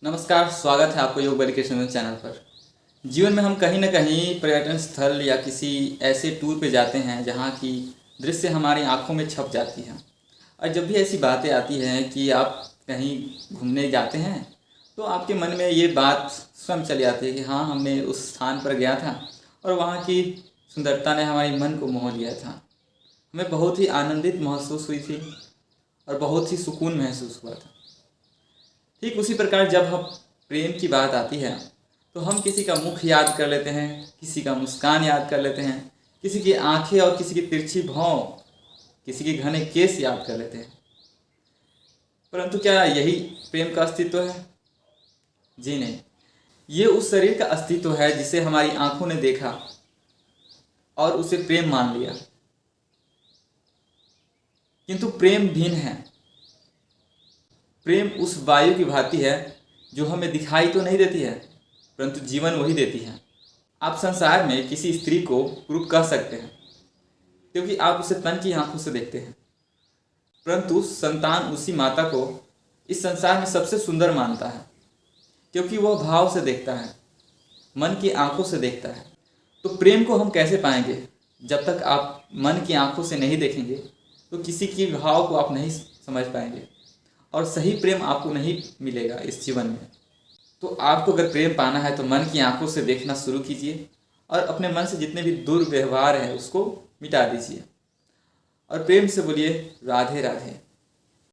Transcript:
नमस्कार, स्वागत है आपको योग बल के चैनल पर। जीवन में हम कहीं न कहीं पर्यटन स्थल या किसी ऐसे टूर पे जाते हैं जहाँ की दृश्य हमारी आँखों में छप जाती है। और जब भी ऐसी बातें आती हैं कि आप कहीं घूमने जाते हैं तो आपके मन में ये बात स्वयं चली आती है कि हाँ, हमने उस स्थान पर गया था और वहाँ की सुंदरता ने हमारे मन को मोह लिया था। हमें बहुत ही आनंदित महसूस हुई थी और बहुत ही सुकून महसूस हुआ था। ठीक उसी प्रकार जब हम प्रेम की बात आती है तो हम किसी का मुख याद कर लेते हैं, किसी का मुस्कान याद कर लेते हैं, किसी की आंखें और किसी की तिरछी भौं, किसी के घने केस याद कर लेते हैं। परंतु क्या यही प्रेम का अस्तित्व है? जी नहीं। ये उस शरीर का अस्तित्व है जिसे हमारी आंखों ने देखा और उसे प्रेम मान लिया। किंतु प्रेम भिन्न है। प्रेम उस वायु की भांति है जो हमें दिखाई तो नहीं देती है परंतु जीवन वही देती है। आप संसार में किसी स्त्री को कुरूप कह सकते हैं क्योंकि आप उसे तन की आंखों से देखते हैं, परंतु संतान उसी माता को इस संसार में सबसे सुंदर मानता है क्योंकि वह भाव से देखता है, मन की आंखों से देखता है। तो प्रेम को हम कैसे पाएंगे? जब तक आप मन की आंखों से नहीं देखेंगे तो किसी की भाव को आप नहीं समझ पाएंगे और सही प्रेम आपको नहीं मिलेगा इस जीवन में। तो आपको अगर प्रेम पाना है तो मन की आंखों से देखना शुरू कीजिए और अपने मन से जितने भी दुर्व्यवहार है उसको मिटा दीजिए और प्रेम से बोलिए राधे राधे।